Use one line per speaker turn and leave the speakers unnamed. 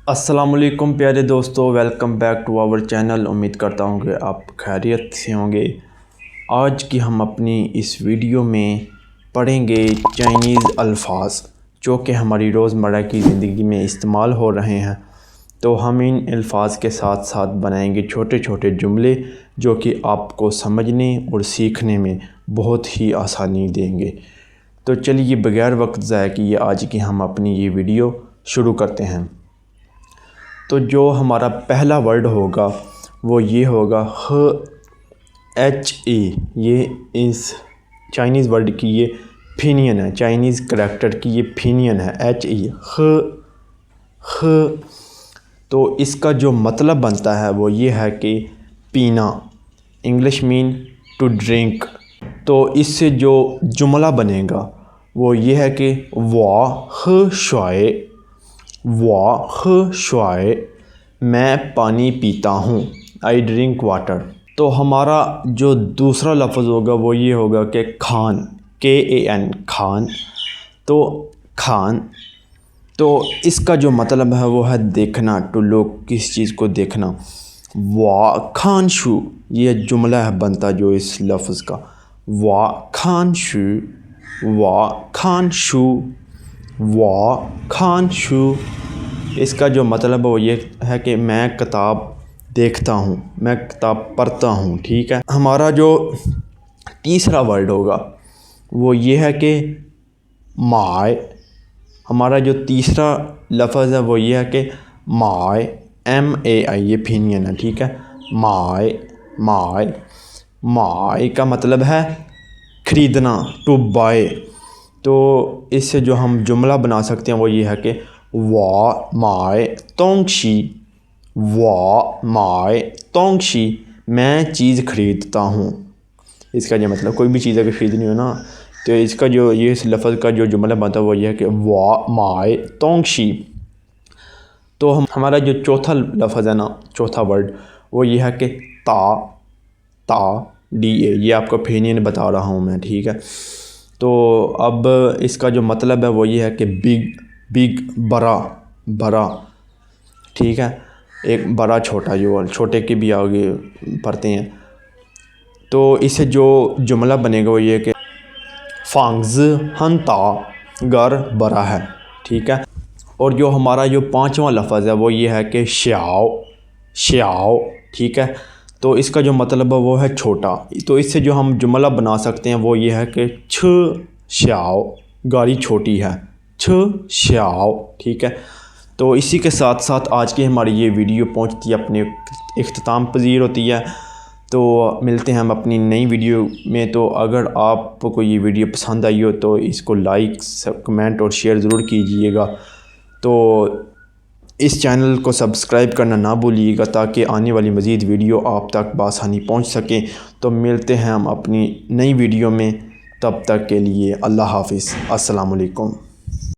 السلام علیکم پیارے دوستو، welcome back to our channel. امید کرتا ہوں کہ آپ خیریت سے ہوں گے۔ آج کی ہم اپنی اس ویڈیو میں پڑھیں گے چائنیز الفاظ جو کہ ہماری روزمرہ کی زندگی میں استعمال ہو رہے ہیں۔ تو ہم ان الفاظ کے ساتھ ساتھ بنائیں گے چھوٹے چھوٹے جملے جو کہ آپ کو سمجھنے اور سیکھنے میں بہت ہی آسانی دیں گے۔ تو چلیے بغیر وقت ضائع کیے آج کی ہم اپنی یہ ویڈیو شروع کرتے ہیں۔ تو جو ہمارا پہلا ورڈ ہوگا وہ یہ ہوگا HE۔ یہ اس چائنیز ورڈ کی یہ پھینین ہے، چائنیز کریکٹر کی یہ پھینین ہے HE۔ تو اس کا جو مطلب بنتا ہے وہ یہ ہے کہ پینا، انگلش مین ٹو ڈرنک۔ تو اس سے جو جملہ بنے گا وہ یہ ہے کہ شوائے میں پانی پیتا ہوں، آئی ڈرنک واٹر۔ تو ہمارا جو دوسرا لفظ ہوگا وہ یہ ہوگا کہ کھان، KAN، کھان۔ تو کھان، تو اس کا جو مطلب ہے وہ ہے دیکھنا، ٹو لوگ، کس چیز کو دیکھنا۔ کھان شو، یہ جملہ ہے بنتا جو اس لفظ کا، کھان شو۔ اس کا جو مطلب وہ یہ ہے کہ میں کتاب دیکھتا ہوں، میں کتاب پڑھتا ہوں، ٹھیک ہے۔ ہمارا جو تیسرا ورڈ ہوگا وہ یہ ہے کہ مائے۔ ہمارا جو تیسرا لفظ ہے وہ یہ ہے کہ مائے، MAI، یہ پھینین ہے، ٹھیک ہے۔ مائے کا مطلب ہے خریدنا، ٹو بائی۔ تو اس سے جو ہم جملہ بنا سکتے ہیں وہ یہ ہے کہ مائے تونگ شی، میں چیز خریدتا ہوں۔ اس کا جو مطلب کوئی بھی چیز اگر خریدنی ہو نا تو اس کا جو یہ اس لفظ کا جو جملہ بنتا ہے وہ یہ ہے کہ مائے تونگ شی۔ تو ہمارا جو چوتھا لفظ ہے نا، چوتھا ورڈ، وہ یہ ہے کہ DA، یہ آپ کو پھینین بتا رہا ہوں میں، ٹھیک ہے۔ تو اب اس کا جو مطلب ہے وہ یہ ہے کہ بگ، بڑا، ٹھیک ہے۔ ایک بڑا چھوٹا، جو چھوٹے کے بھی آگے پڑھتے ہیں۔ تو اس سے جو جملہ بنے گا وہ یہ کہ فانگز ہنتا، گھر بڑا ہے، ٹھیک ہے۔ اور جو ہمارا جو پانچواں لفظ ہے وہ یہ ہے کہ شیاؤ، ٹھیک ہے۔ تو اس کا جو مطلب ہے وہ ہے چھوٹا۔ تو اس سے جو ہم جملہ بنا سکتے ہیں وہ یہ ہے کہ شیاؤ، گاڑی چھوٹی ہے، شیاؤ، ٹھیک ہے۔ تو اسی کے ساتھ ساتھ آج کی ہماری یہ ویڈیو پہنچتی ہے اپنے اختتام پذیر ہوتی ہے۔ تو ملتے ہیں ہم اپنی نئی ویڈیو میں۔ تو اگر آپ کو یہ ویڈیو پسند آئی ہو تو اس کو لائک، کمنٹ اور شیئر ضرور کیجیے گا۔ تو اس چینل کو سبسکرائب کرنا نہ بھولیے گا تاکہ آنے والی مزید ویڈیو آپ تک بآسانی پہنچ سکیں۔ تو ملتے ہیں ہم اپنی نئی ویڈیو میں، تب تک کے لیے اللہ حافظ، السلام علیکم۔